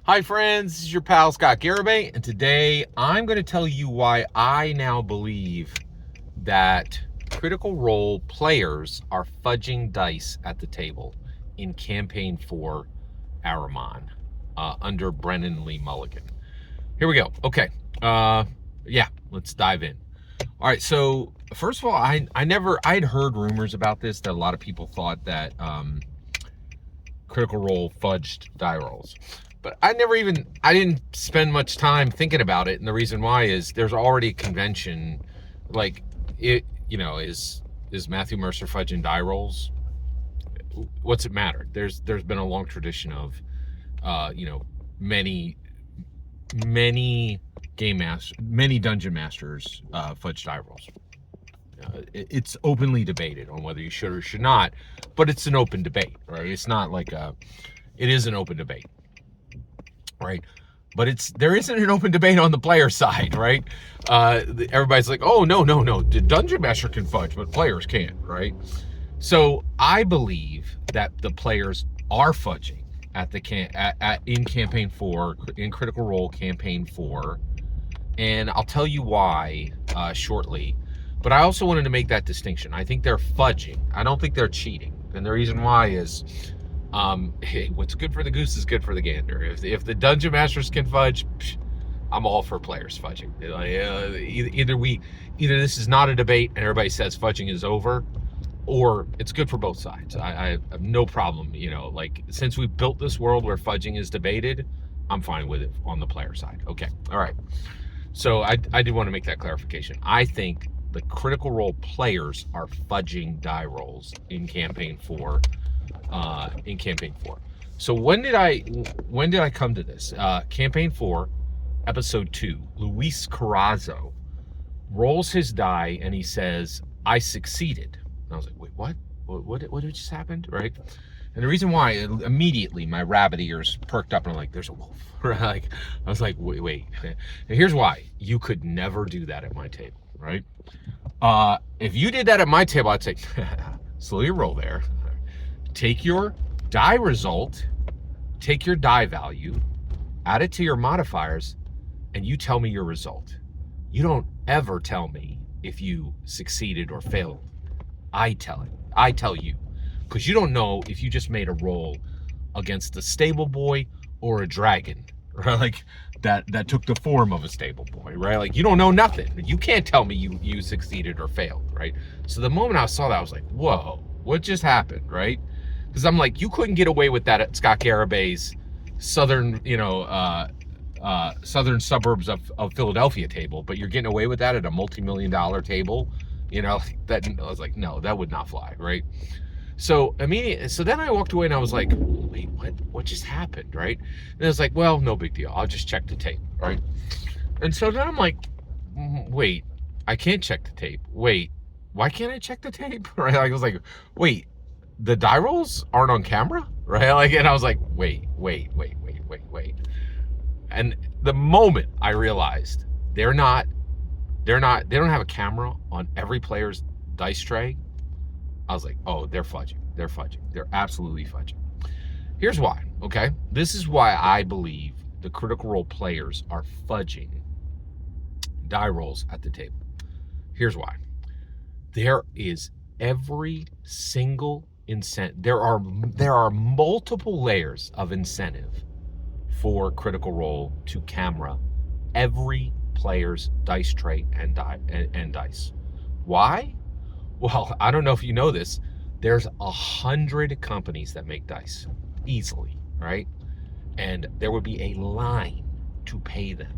Hi friends, this is your pal Scott Garibay, and today I'm going to tell you why I now believe that Critical Role players are fudging dice at the table in Campaign 4 Araman under Brennan Mulligan. Here we go. Okay, let's dive in. All right, so first of all, I'd heard rumors about this, that a lot of people thought that Critical Role fudged die rolls. But I didn't spend much time thinking about it, and the reason why is there's already a convention, like is Matthew Mercer fudging die rolls? What's it matter? There's been a long tradition of, many dungeon masters fudge die rolls. It's openly debated on whether you should or should not, but it's an open debate, right? It's not like it is an open debate. Right, but there isn't an open debate on the player side, right? Everybody's like, oh no, the dungeon master can fudge, but players can't, right? So I believe that the players are fudging in Campaign 4, in Critical Role Campaign 4, and I'll tell you why shortly. But I also wanted to make that distinction. I think they're fudging. I don't think they're cheating, and the reason why is, hey, what's good for the goose is good for the gander. If the dungeon masters can fudge, I'm all for players fudging. Either this is not a debate and everybody says fudging is over, or it's good for both sides. I have no problem. Since we've built this world where fudging is debated, I'm fine with it on the player side. Okay, all right. So I did want to make that clarification. I think the Critical Role players are fudging die rolls in Campaign 4. So when did I come to this? Campaign 4, episode 2, Luis Carrazzo rolls his die and he says, "I succeeded." And I was like, wait, what? What just happened? Right? And the reason why, immediately my rabbit ears perked up and I'm like, there's a wolf. I was like, wait. And here's why. You could never do that at my table, right? If you did that at my table, I'd say, slow your roll there. Take your die result, take your die value, add it to your modifiers, and you tell me your result. You don't ever tell me if you succeeded or failed. I tell you. Because you don't know if you just made a roll against a stable boy or a dragon, right? Like that took the form of a stable boy, right? Like you don't know nothing. You can't tell me you succeeded or failed, right? So the moment I saw that, I was like, whoa, what just happened, right? Because I'm like, you couldn't get away with that at Scott Garibay's southern suburbs of Philadelphia table, but you're getting away with that at a multi-million-dollar table, that I was like, no, that would not fly, right? So then I walked away and I was like, wait, what just happened, right? And I was like, well, no big deal. I'll just check the tape, right? And so then I'm like, wait, I can't check the tape. Wait, why can't I check the tape? Right? I was like, wait, the die rolls aren't on camera, right? And I was like, wait. And the moment I realized they don't have a camera on every player's dice tray, I was like, oh, they're fudging. They're absolutely fudging. Here's why, okay? This is why I believe the Critical Role players are fudging die rolls at the table. Here's why. There is every single incentive. There are multiple layers of incentive for Critical Role to camera every player's dice tray and dice. Why? Well, I don't know if you know this. There's 100 companies that make dice easily, right? And there would be a line to pay them.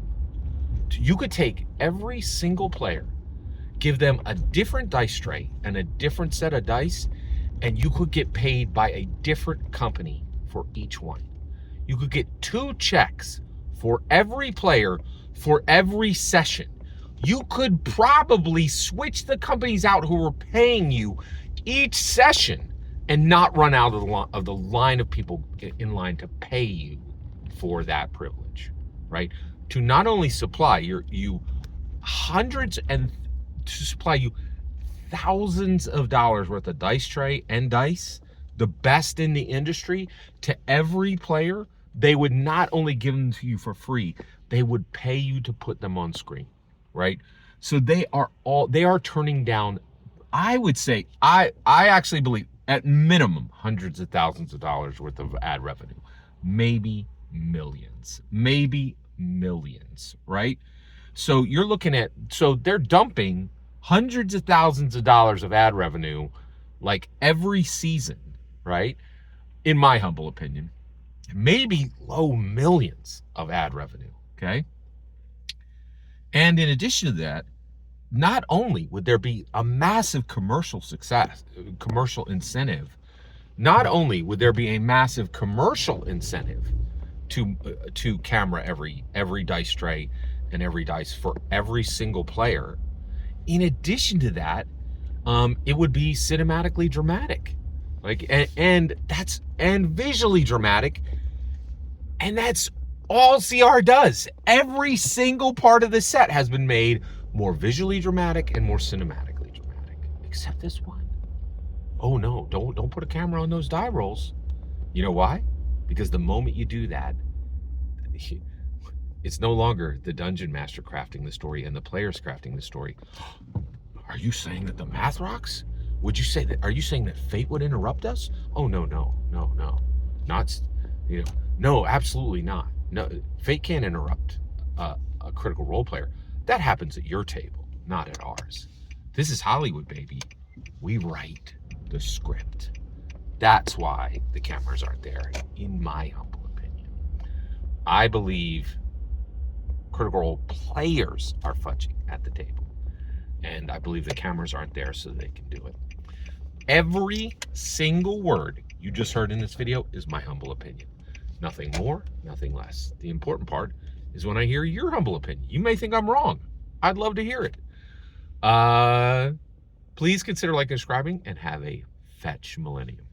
You could take every single player, give them a different dice tray and a different set of dice, and you could get paid by a different company for each one. You could get 2 checks for every player for every session. You could probably switch the companies out who were paying you each session and not run out of the line of people in line to pay you for that privilege, right? To not only supply you hundreds and to supply you thousands of dollars worth of dice tray and dice, the best in the industry, to every player they would not only give them to you for free, they would pay you to put them on screen, right? So they are turning down, I would say, I actually believe at minimum hundreds of thousands of dollars worth of ad revenue, maybe millions, right? So you're looking at, so they're dumping hundreds of thousands of dollars of ad revenue like every season, right? In my humble opinion, maybe low millions of ad revenue, okay? And in addition to that, not only would there be a massive commercial incentive, not only would there be a massive commercial incentive to camera every dice tray and every dice for every single player. In addition to that, it would be cinematically dramatic, like and visually dramatic, and that's all CR does. Every single part of the set has been made more visually dramatic and more cinematically dramatic, except this one. Oh no, don't put a camera on those die rolls. You know why? Because the moment you do that, it's no longer the dungeon master crafting the story and the players crafting the story. Are you saying that the math rocks? Would you say that? Are you saying that fate would interrupt us? Oh no, not, no, absolutely not. No, fate can't interrupt a critical role player. That happens at your table, not at ours. This is Hollywood, baby. We write the script. That's why the cameras aren't there, in my humble opinion. I believe critical role players are fudging at the table, and I believe the cameras aren't there so they can do it. Every single word you just heard in this video is my humble opinion. Nothing more, nothing less. The important part is when I hear your humble opinion. You may think I'm wrong. I'd love to hear it. Please consider liking and subscribing, and have a fetch millennium.